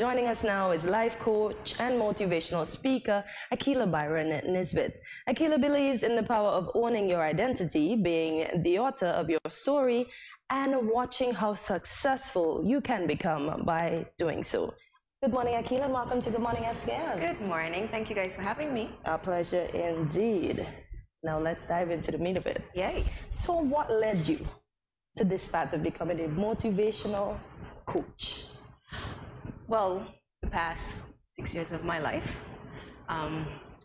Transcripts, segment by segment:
Joining us now is life coach and motivational speaker Akilah Byron-Nisbett. Akilah believes in the power of owning your identity, being the author of your story, and watching how successful you can become by doing so. Good morning, Akilah, and welcome to Good Morning SKN. Good morning. Thank you guys for having me. Our pleasure indeed. Now let's dive into the meat of it. Yay. So what led you to this path of becoming a motivational coach? Well, the past 6 years of my life,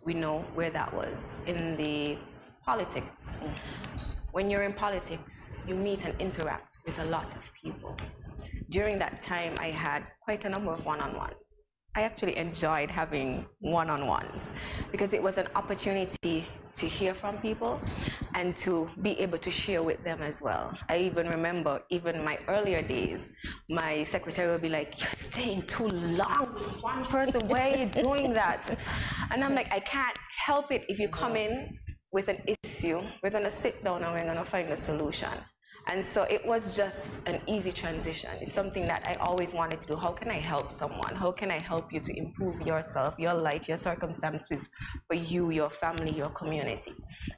we know where that was in the politics. When you're in politics, you meet and interact with a lot of people. During that time, I had quite a number of one-on-ones. I actually enjoyed having one-on-ones because it was an opportunity to hear from people and to be able to share with them as well. I even remember, even my earlier days, my secretary would be like, "You're staying too long with one person, why are you doing that?" And I'm like, I can't help it. If you come in with an issue, we're gonna sit down and we're gonna find a solution. And so it was just an easy transition. It's something that I always wanted to do. How can I help someone? How can I help you to improve yourself, your life, your circumstances for you, your family, your community?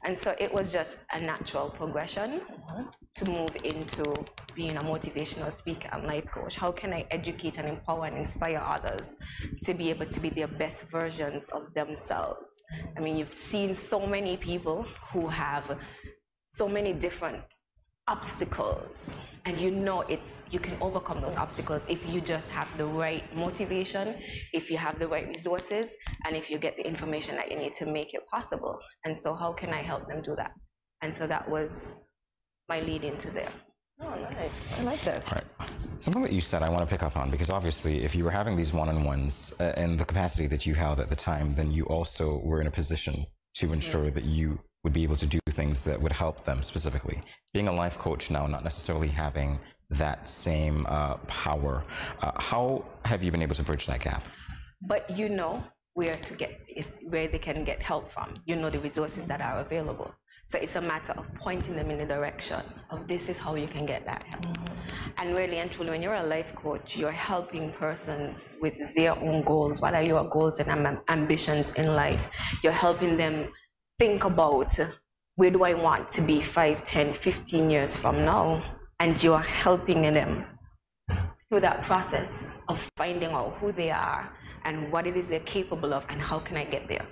And so it was just a natural progression to move into being a motivational speaker and life coach. How can I educate and empower and inspire others to be able to be their best versions of themselves? I mean, you've seen so many people who have so many different obstacles, and you know you can overcome those obstacles if you just have the right motivation, if you have the right resources, and if you get the information that you need to make it possible. And so how can I help them do that? And so that was my lead into there. Oh, nice. I like that. All right. Something that you said I want to pick up on, because obviously if you were having these one-on-ones in the capacity that you held at the time, then you also were in a position to ensure that you would be able to do things that would help them specifically. Being a life coach now, not necessarily having that same power, how have you been able to bridge that gap? But you know where they can get help from. You know the resources that are available. So it's a matter of pointing them in the direction of this is how you can get that help. And really and truly, when you're a life coach, you're helping persons with their own goals. What are your goals and ambitions in life? You're helping them think about, where do I want to be 5, 10, 15 years from now? And you're helping them through that process of finding out who they are and what it is they're capable of and how can I get there.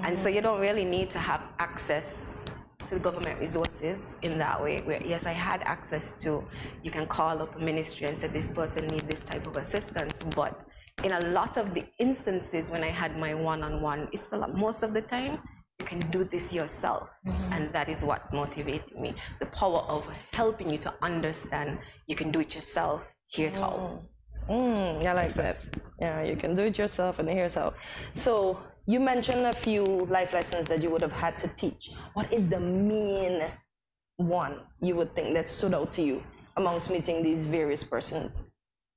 And so you don't really need to have access to government resources in that way, where yes, I had access to, you can call up a ministry and say this person needs this type of assistance, but in a lot of the instances when I had my one-on-one, it's a lot, most of the time, you can do this yourself. And that is what's motivating me. The power of helping you to understand you can do it yourself. Here's how. I like that. Yeah, you can do it yourself, and here's how. So you mentioned a few life lessons that you would have had to teach. What is the main one you would think that stood out to you amongst meeting these various persons?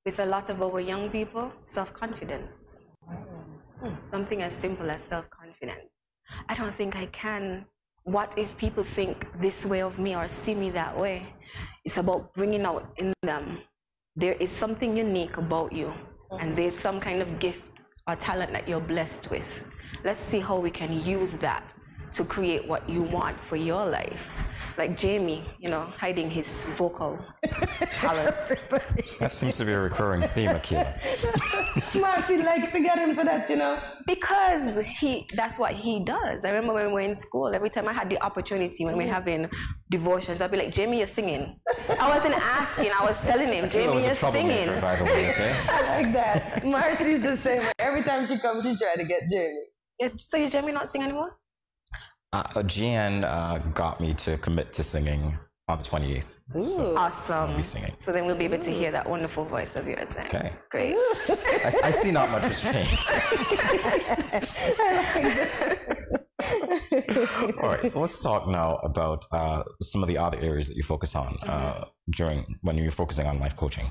With a lot of our young people, self-confidence. Something as simple as self-confidence. I don't think I can. What if people think this way of me or see me that way? It's about bringing out in them, there is something unique about you, and there's some kind of gift or talent that you're blessed with. Let's see how we can use that to create what you want for your life. Like Jamie, you know, hiding his vocal talent. That seems to be a recurring theme, Akilah. Marcy likes to get him for that, you know. Because that's what he does. I remember when we were in school, every time I had the opportunity, when we're having devotions, I'd be like, Jamie, you're singing. I wasn't asking, I was telling him, Jamie, you're singing. By the way, okay? I like that. Marcy's the same way. Every time she comes, she tries to get Jamie. Yeah, so your Jamie not sing anymore? GN got me to commit to singing on the 28th. So Awesome. I'll be singing. So then we'll be able to hear that wonderful voice of yours then. Okay. Great. I see not much has changed. All right, so let's talk now about some of the other areas that you focus on when you're focusing on life coaching.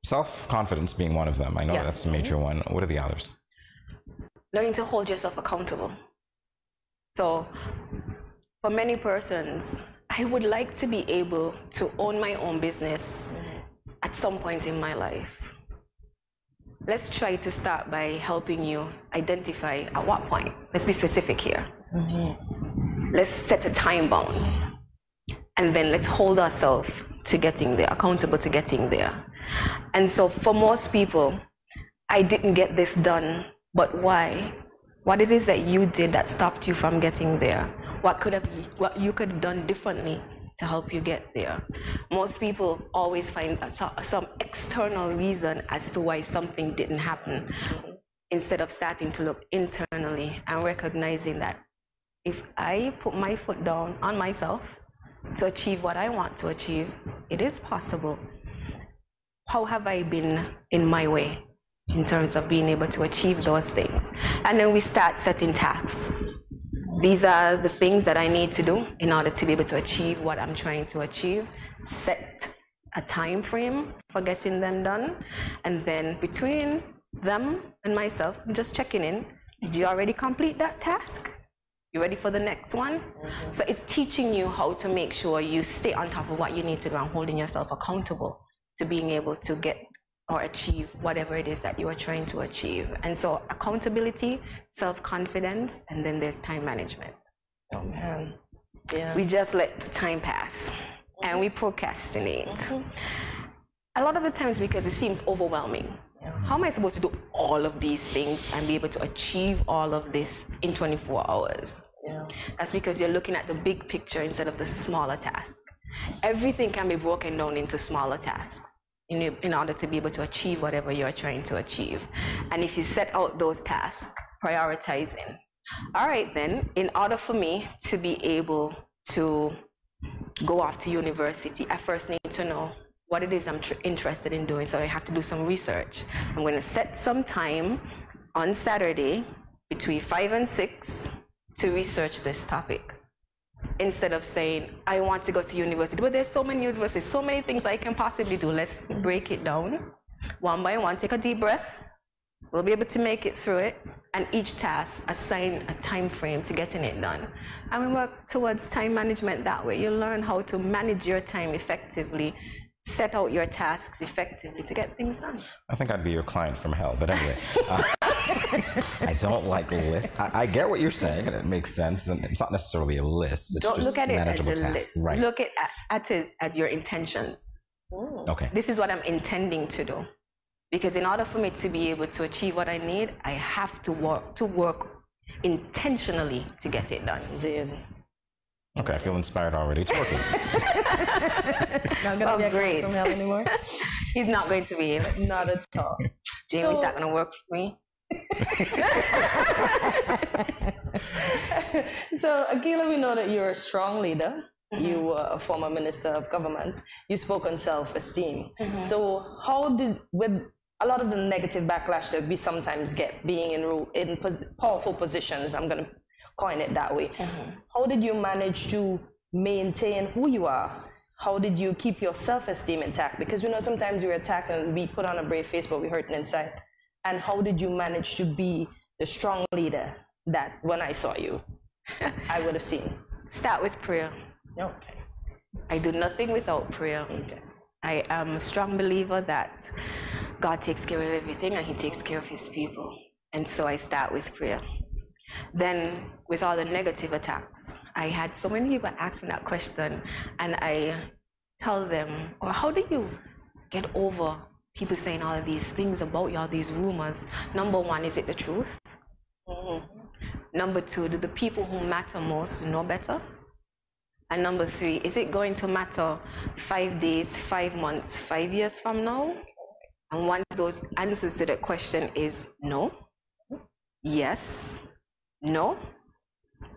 Self-confidence being one of them. I know that's a major one. What are the others? Learning to hold yourself accountable. So for many persons, I would like to be able to own my own business at some point in my life. let's try to start by helping you identify at what point. Let's be specific here. Let's set a time bound. And then let's hold ourselves to getting there, accountable to getting there. And so for most people, I didn't get this done, but why? What it is that you did that stopped you from getting there? What you could have done differently to help you get there? Most people always find some external reason as to why something didn't happen, instead of starting to look internally and recognizing that if I put my foot down on myself to achieve what I want to achieve, it is possible. How have I been in my way in terms of being able to achieve those things? And then we start setting tasks. These are the things that I need to do in order to be able to achieve what I'm trying to achieve. Set a time frame for getting them done. And then between them and myself, I'm just checking in. Did you already complete that task? You ready for the next one? So it's teaching you how to make sure you stay on top of what you need to do and holding yourself accountable to being able to get or achieve whatever it is that you are trying to achieve. And so accountability, self-confidence, and then there's time management. Oh man, yeah. We just let time pass and we procrastinate. A lot of the times because it seems overwhelming. How am I supposed to do all of these things and be able to achieve all of this in 24 hours? That's because you're looking at the big picture instead of the smaller task. Everything can be broken down into smaller tasks in order to be able to achieve whatever you're trying to achieve. And if you set out those tasks, prioritizing. All right, then, in order for me to be able to go off to university, I first need to know what it is I'm interested in doing. So I have to do some research. I'm going to set some time on Saturday between 5 and 6 to research this topic. Instead of saying, I want to go to university, but there's so many universities, so many things I can possibly do. Let's break it down one by one. Take a deep breath. We'll be able to make it through it. And each task, assign a time frame to getting it done. And we work towards time management that way. You learn how to manage your time effectively, set out your tasks effectively to get things done. I think I'd be your client from hell, but anyway. I don't like lists. I get what you're saying, and it makes sense. And it's not necessarily a list. It's Don't just look at it as a manageable list. tasks. Right. Look at it as your intentions. Okay. This is what I'm intending to do. Because in order for me to be able to achieve what I need, I have to work intentionally to get it done. Okay, I feel inspired already. It's working. Not gonna be a client from hell anymore. He's not going to be. Not at all. Jamie's not going to work for me. So, Akilah, we know that you're a strong leader. You were a former minister of government. You spoke on self-esteem. So, how did, with a lot of the negative backlash that we sometimes get being in powerful positions, I'm going to coin it that way, how did you manage to maintain who you are? How did you keep your self-esteem intact? Because we know sometimes we're attacked and we put on a brave face, but we're hurting inside. And how did you manage to be the strong leader that when I saw you, I would have seen? Start with prayer. Okay. I do nothing without prayer. Okay. I am a strong believer that God takes care of everything and He takes care of His people. And so I start with prayer. Then with all the negative attacks, I had so many people ask me that question, and I tell them, or how do you get over people saying all of these things about you, all these rumors? Number one, is it the truth? Number two, do the people who matter most know better? And number three, is it going to matter 5 days, 5 months, 5 years from now? And one of those answers to that question is no, yes, no,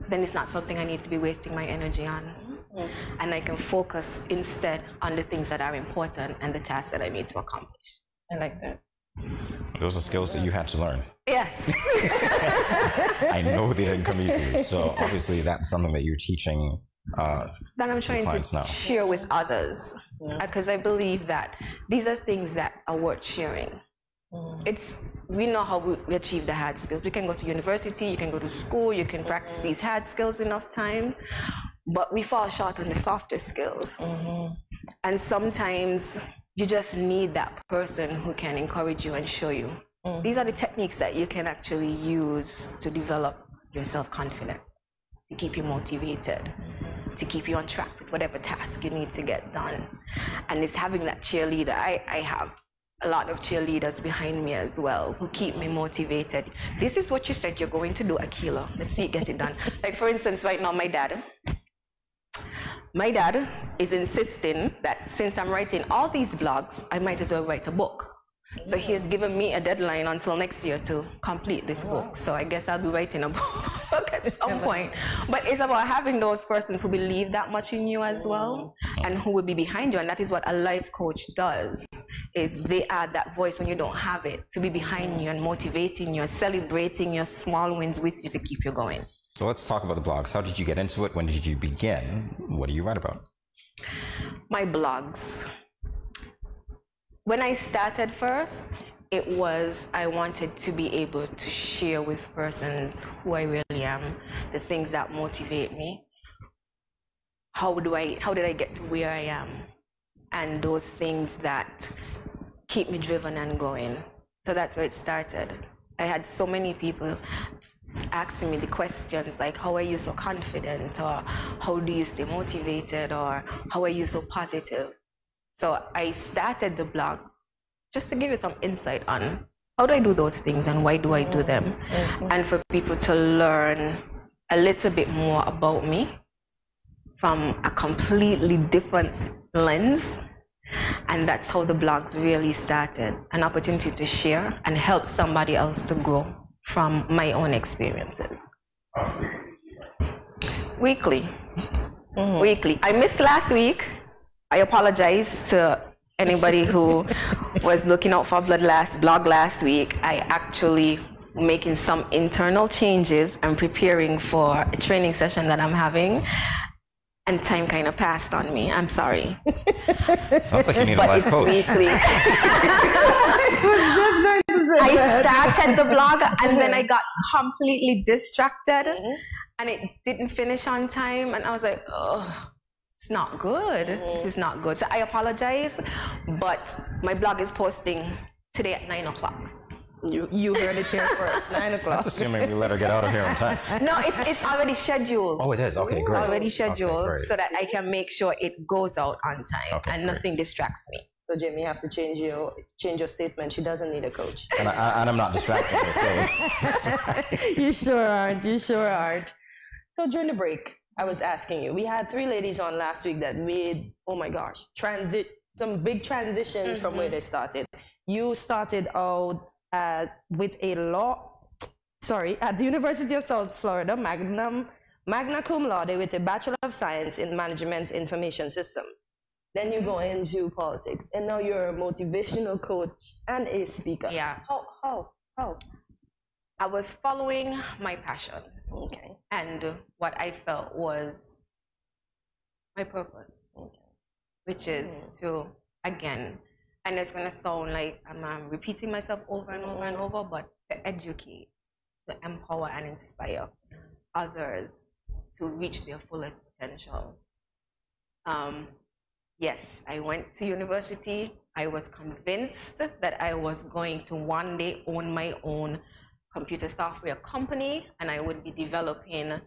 then it's not something I need to be wasting my energy on. And I can focus instead on the things that are important and the tasks that I need to accomplish. I like that. Those are skills that you had to learn. Yes. I know they didn't come easily. So obviously that's something that you're teaching that I'm trying to share with others. Because I believe that these are things that are worth sharing. We know how we achieve the hard skills. We can go to university, you can go to school, you can practice these hard skills enough time, but we fall short on the softer skills. And sometimes you just need that person who can encourage you and show you These are the techniques that you can actually use to develop your self-confidence, to keep you motivated, to keep you on track with whatever task you need to get done. And it's having that cheerleader. I have a lot of cheerleaders behind me as well who keep me motivated. This is what you said you're going to do, Akilah. Let's see it get it done. Like, for instance, right now, my dad is insisting that since I'm writing all these blogs, I might as well write a book. So he has given me a deadline until next year to complete this book. So I guess I'll be writing a book at some point. But it's about having those persons who believe that much in you as well, and who will be behind you. And that is what a life coach does, is they add that voice when you don't have it, to be behind you and motivating you and celebrating your small wins with you to keep you going. So let's talk about the blogs. How did you get into it? When did you begin? What do you write about? My blogs. When I started first, it was I wanted to be able to share with persons who I really am, the things that motivate me. How did I get to where I am? And those things that keep me driven and going. So that's where it started. I had so many people asking me the questions like, how are you so confident? Or how do you stay motivated? Or how are you so positive? So I started the blogs just to give you some insight on how do I do those things and why do I do them, and for people to learn a little bit more about me from a completely different lens. And that's how the blogs really started, an opportunity to share and help somebody else to grow from my own experiences. Weekly. Weekly. I missed last week. I apologize to anybody who was looking out for blog last week. I actually making some internal changes and preparing for a training session that I'm having, and time kind of passed on me. I'm sorry. Sounds like you need a life coach. Weekly. I started the blog and then I got completely distracted and it didn't finish on time, and I was like, oh, it's not good. This is not good. So I apologize, but my blog is posting today at 9 o'clock. You heard it here first, 9 o'clock. That's assuming we let her get out of here on time. No, it's already scheduled. Oh, it is? Okay, great. It's already scheduled, okay, so that I can make sure it goes out on time and nothing distracts me. So Jamie, you have to change your statement. She doesn't need a coach. And I'm not distracted her, clearly. You sure aren't. You sure aren't. So during the break, I was asking you, we had 3 ladies on last week that made, oh my gosh, some big transitions from where they started. You started out at the University of South Florida, magna cum laude with a Bachelor of Science in Management Information Systems. Then you go into politics, and now you're a motivational coach and a speaker. Yeah. How? I was following my passion. Okay. And what I felt was my purpose, which is to, again, and it's going to sound like I'm repeating myself over and over and over, but to educate, to empower and inspire others to reach their fullest potential. Yes, I went to university. I was convinced that I was going to one day own my own computer software company, and I would be developing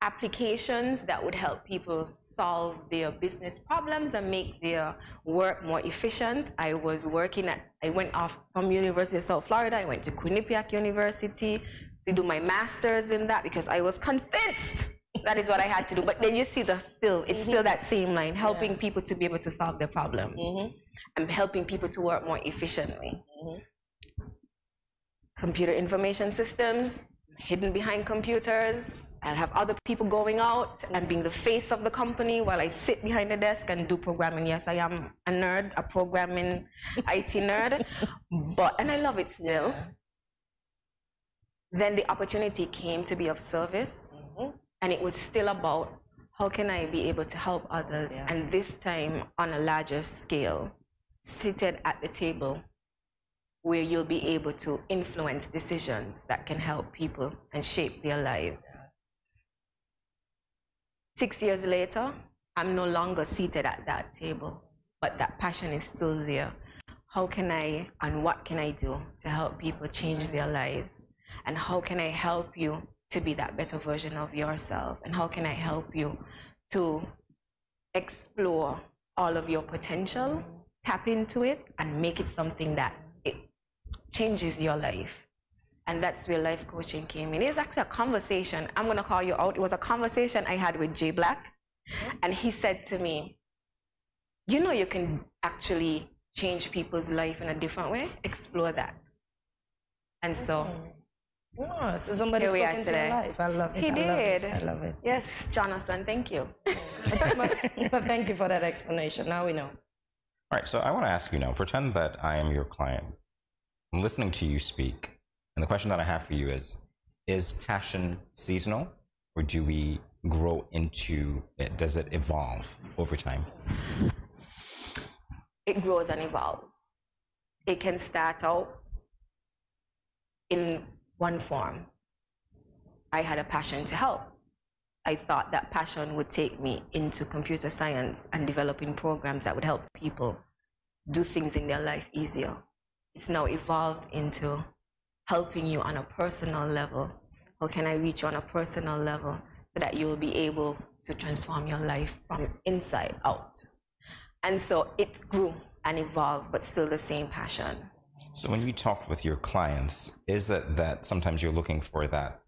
applications that would help people solve their business problems and make their work more efficient. I went off from University of South Florida. I went to Quinnipiac University to do my master's in that because I was convinced that is what I had to do. But then you see it's still that same line, helping people to be able to solve their problems and helping people to work more efficiently. Computer information systems, hidden behind computers. I'll have other people going out and being the face of the company while I sit behind the desk and do programming. Yes, I am a nerd, a programming IT nerd, and I love it still. Then the opportunity came to be of service, and it was still about how can I be able to help others, and this time on a larger scale, seated at the table where you'll be able to influence decisions that can help people and shape their lives. 6 years later, I'm no longer seated at that table, but that passion is still there. how can I and what can I do to help people change their lives? And how can I help you to be that better version of yourself? And how can I help you to explore all of your potential, tap into it, and make it something that it changes your life? And that's where life coaching came in. It's actually a conversation. I'm going to call you out. It was a conversation I had with Jay Black. And he said to me, you know, you can actually change people's life in a different way. Explore that. And so, oh, so somebody spoke into your life. I love it. He did. I love it. Yes, Jonathan, thank you. But thank you for that explanation. Now we know. All right, so I want to ask you now, pretend that I am your client. I'm listening to you speak. And the question that I have for you is passion seasonal, or do we grow into it? Does it evolve over time? It grows and evolves. It can start out in one form. I had a passion to help. I thought that passion would take me into computer science and developing programs that would help people do things in their life easier. It's now evolved into helping you on a personal level. How can I reach you on a personal level so that you'll be able to transform your life from inside out? And so it grew and evolved, but still the same passion. So when you talk with your clients, is it that sometimes you're looking for that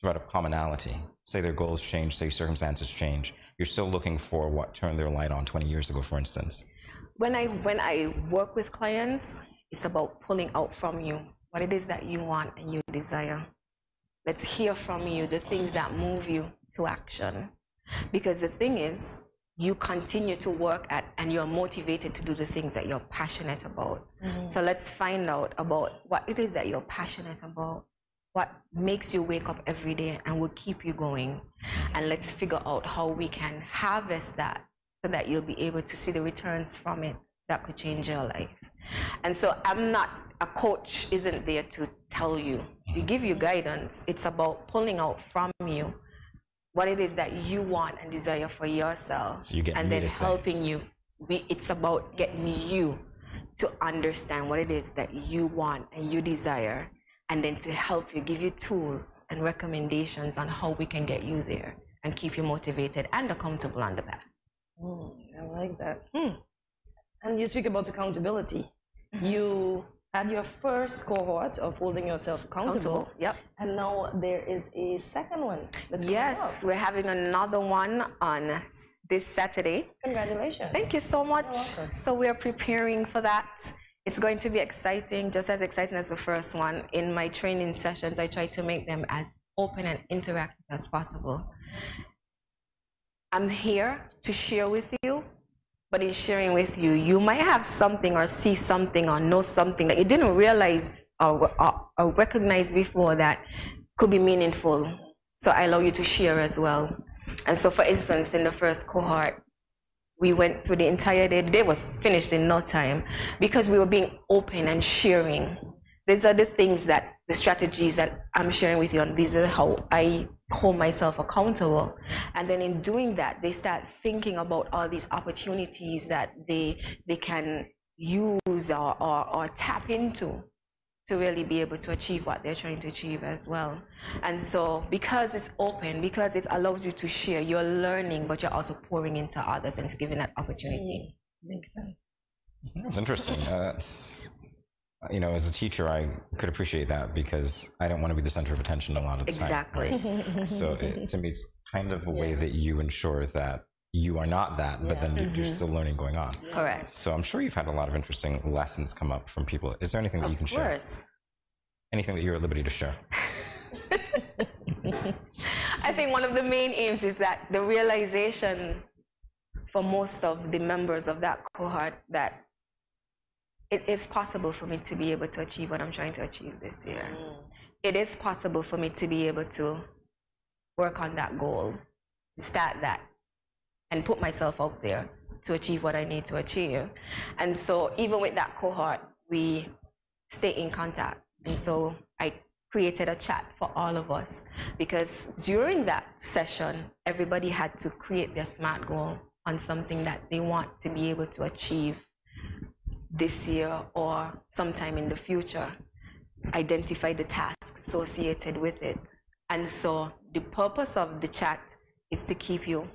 thread of commonality? Say their goals change, say circumstances change. You're still looking for what turned their light on 20 years ago, for instance. When I work with clients, it's about pulling out from you what it is that you want and you desire. Let's hear from you the things that move you to action. Because the thing is, you continue to work at and you're motivated to do the things that you're passionate about. So let's find out about what it is that you're passionate about, what makes you wake up every day and will keep you going. And let's figure out how we can harvest that so that you'll be able to see the returns from it that could change your life. And so a coach isn't there to tell you. We give you guidance. It's about pulling out from you what it is that you want and desire for yourself, so you get and then helping you. It's about getting you to understand what it is that you want and you desire, and then to help you, give you tools and recommendations on how we can get you there and keep you motivated and accountable on the path. I like that. And you speak about accountability. You had your first cohort of holding yourself accountable. Yep. And now there is a second one. Yes, we're having another one on this Saturday. Congratulations. Thank you so much. So we're preparing for that. It's going to be exciting, just as exciting as the first one. In my training sessions, I try to make them as open and interactive as possible. I'm here to share with you, but in sharing with you, you might have something or see something or know something that you didn't realize or recognize before that could be meaningful. So I allow you to share as well. And so, for instance, in the first cohort, we went through the entire day. The day was finished in no time because we were being open and sharing. These are the things that, the strategies that I'm sharing with you, and these are how I hold myself accountable. And then in doing that, they start thinking about all these opportunities that they can use or tap into to really be able to achieve what they're trying to achieve as well. And so because it's open, because it allows you to share, you're learning, but you're also pouring into others, and it's giving that opportunity. Makes sense. It's interesting. You know, as a teacher, I could appreciate that because I don't want to be the center of attention a lot of the time. Right? So to me, it's kind of a way that you ensure that you are not that, but then you're still learning going on. Correct. So I'm sure you've had a lot of interesting lessons come up from people. Is there anything that you can share? Of course. Anything that you're at liberty to share? I think one of the main aims is that the realization for most of the members of that cohort that it is possible for me to be able to achieve what I'm trying to achieve this year. It is possible for me to be able to work on that goal, start that, and put myself out there to achieve what I need to achieve. And so even with that cohort, we stay in contact. And so I created a chat for all of us because during that session, everybody had to create their SMART goal on something that they want to be able to achieve this year or sometime in the future. Identify the tasks associated with it. And so the purpose of the chat is to keep you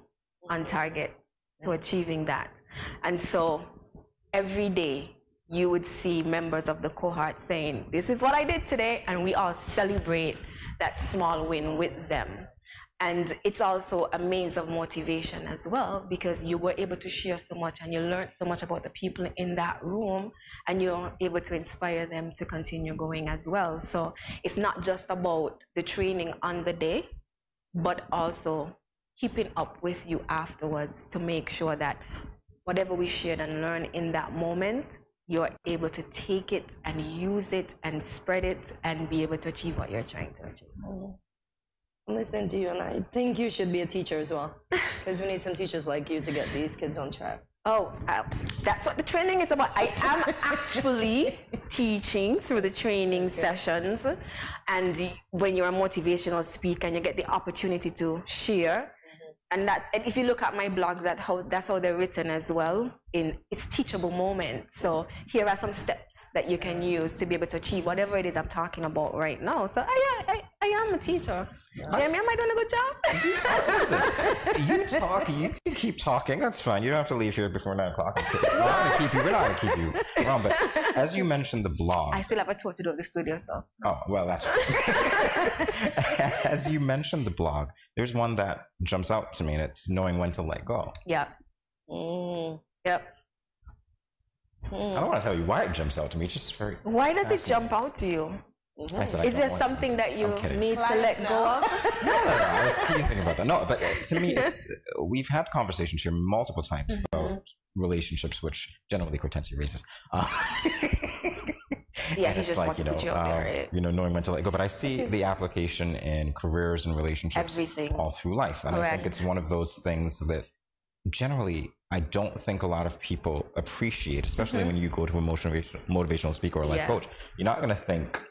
on target to achieving that. And so every day you would see members of the cohort saying, this is what I did today, and we all celebrate that small win with them. And it's also a means of motivation as well, because you were able to share so much and you learned so much about the people in that room, and you're able to inspire them to continue going as well. So it's not just about the training on the day, but also keeping up with you afterwards to make sure that whatever we shared and learned in that moment, you're able to take it and use it and spread it and be able to achieve what you're trying to achieve. I'm listening to you, and I think you should be a teacher as well, because we need some teachers like you to get these kids on track. Oh, that's what the training is about. I am actually teaching through the training sessions, and when you're a motivational speaker and you get the opportunity to share, and if you look at my blogs, that's how they're written as well. It's teachable moments. So here are some steps that you can use to be able to achieve whatever it is I'm talking about right now. So I am a teacher. Jamie, am I doing a good job? Listen, you can keep talking. That's fine. You don't have to leave here before 9 o'clock. We're not going to keep you wrong. But as you mentioned the blog, I still have a tour to do at the studio, so. Oh, well, that's as you mentioned the blog, there's one that jumps out to me, and it's knowing when to let go. Yeah. Yep. I don't want to tell you why it jumps out to me. It's just very. Why does it jump out to you? Is there something that you need to let go of? No, I was teasing about that. No, but to me, we've had conversations here multiple times about relationships, which generally Cortensia raises. Yeah, he just wants to put you up there. Knowing when to let go. But I see the application in careers and relationships all through life. And I think it's one of those things that generally I don't think a lot of people appreciate, especially when you go to a motivational speaker or a life coach. You're not going to think,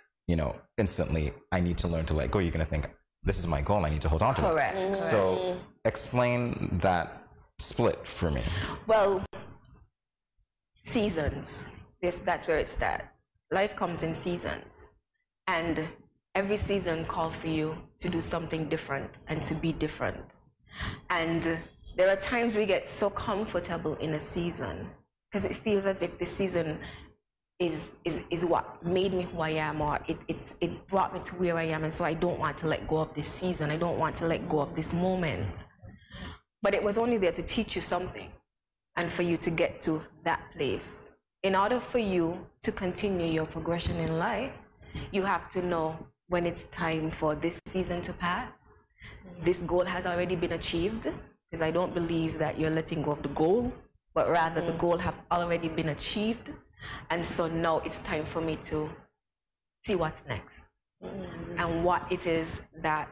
instantly, I need to learn to let go. You're going to think, this is my goal, I need to hold on to it. Correct. So explain that split for me. Well, seasons. That's where it starts. Life comes in seasons. And every season calls for you to do something different and to be different. And there are times we get so comfortable in a season because it feels as if the season is what made me who I am, or it brought me to where I am, and so I don't want to let go of this season. I don't want to let go of this moment. But it was only there to teach you something and for you to get to that place. In order for you to continue your progression in life, you have to know when it's time for this season to pass. This goal has already been achieved, because I don't believe that you're letting go of the goal, but rather the goal have already been achieved. And so now it's time for me to see what's next and what it is that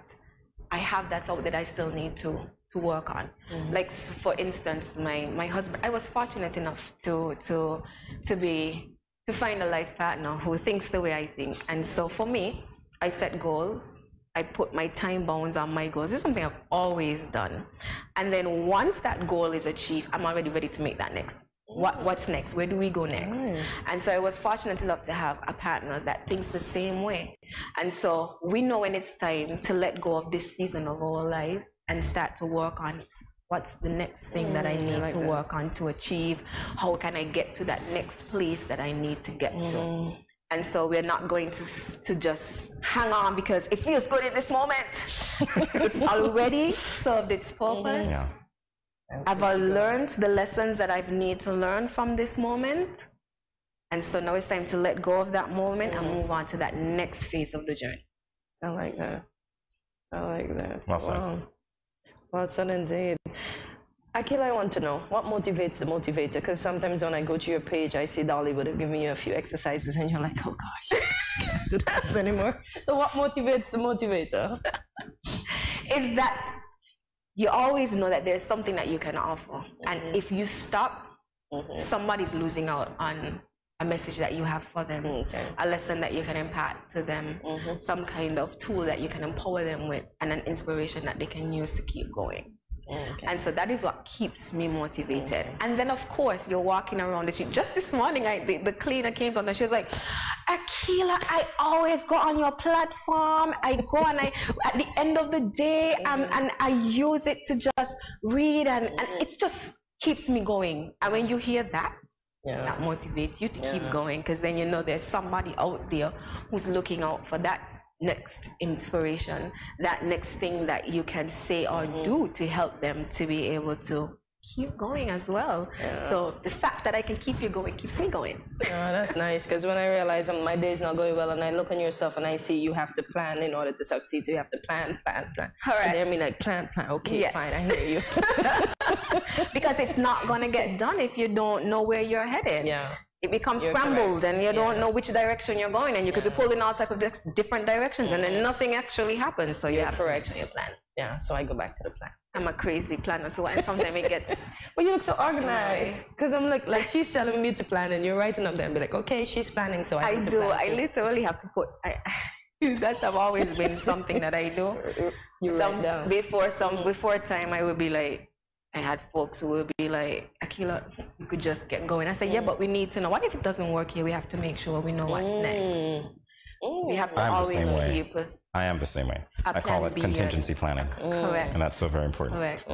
I have that's out that I still need to work on. Like, for instance, my husband, I was fortunate enough to find a life partner who thinks the way I think. And so for me, I set goals. I put my time bounds on my goals. This is something I've always done. And then once that goal is achieved, I'm already ready to make that next. What's next? Where do we go next? And so I was fortunate enough to have a partner that thinks the same way. And so we know when it's time to let go of this season of our lives and start to work on what's the next thing that I need to work on to achieve. How can I get to that next place that I need to get to? And so we're not going to just hang on because it feels good in this moment. It's already served its purpose. I've learned the lessons that I need to learn from this moment. And so now it's time to let go of that moment and move on to that next phase of the journey. I like that. I like that. Well said. Wow. Well said indeed. Akilah, I want to know, what motivates the motivator? Because sometimes when I go to your page, I see Dolly would have given you a few exercises and you're like, oh gosh, I can't do this anymore. So what motivates the motivator? Is that you always know that there's something that you can offer. And if you stop, somebody's losing out on a message that you have for them, a lesson that you can impart to them, some kind of tool that you can empower them with, and an inspiration that they can use to keep going. And so that is what keeps me motivated. And then of course you're walking around the street. Just this morning the cleaner came on and she was like, Akilah, I always go on your platform. I go and at the end of the day and I use it to just read and it's just keeps me going. And when you hear that, that motivates you to keep going, because then you know there's somebody out there who's looking out for that next inspiration, that next thing that you can say or do to help them to be able to keep going as well. So the fact that I can keep you going keeps me going. Oh, that's nice, because when I realize my day's not going well and I look on your stuff and I see you have to plan in order to succeed, so you have to plan. Correct. And then I mean like plan, okay, fine, I hear you. Because it's not going to get done if you don't know where you're headed. It becomes scrambled and you don't know which direction you're going, and you could be pulling all type of different directions and then nothing actually happens. So you have to correct your plan. So I go back to the plan. I'm a crazy planner too, and sometimes it gets. But you look so organized. Because I'm like she's telling me to plan, and you're writing up there and be like, okay, she's planning, so I do. I literally have to put. That's have always been something that I do. You write down. Before time, I would be like. I had folks who would be like, Akilah, you could just get going. I said, yeah, but we need to know. What if it doesn't work here? We have to make sure we know what's next. We have to always keep. I am the same way. I call it contingency planning. Correct. And that's so very important. Correct.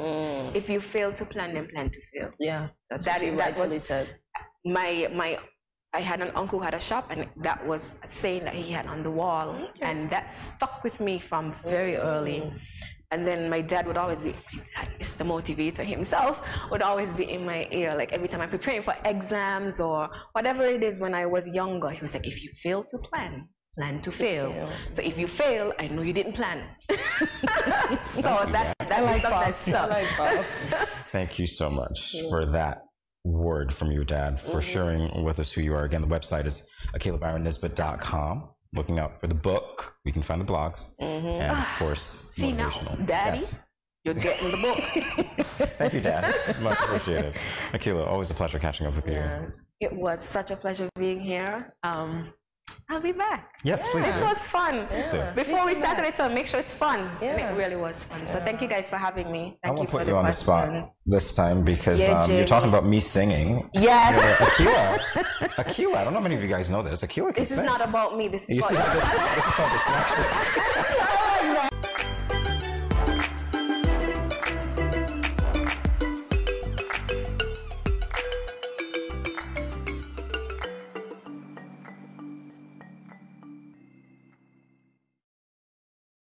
If you fail to plan, then plan to fail. Yeah, that's what you rightfully said. I had an uncle who had a shop, and that was a saying that he had on the wall, and that stuck with me from very early. And then my dad would always be, Mr. Motivator himself, would always be in my ear. Like every time I'm preparing for exams or whatever it is when I was younger, he was like, if you fail to plan, plan to fail. So if you fail, I know you didn't plan. So that I like pops. Thank you so much for that word from your dad, for sharing with us who you are. Again, the website is AkilahByron-Nisbett.com. Looking out for the book. We can find the blogs. And of course, motivational. Now, Daddy, you're getting the book. Thank you, Dad. Much appreciated. Akilah, always a pleasure catching up with you. It was such a pleasure being here. I'll be back. Yes, please. This was fun. Before we started, I said make sure it's fun. And it really was fun. So thank you guys for having me. I won't put you on the spot this time because you're talking about me singing. Yes. Akilah, I don't know how many of you guys know this. Akilah can sing. This is not about me. This is about you.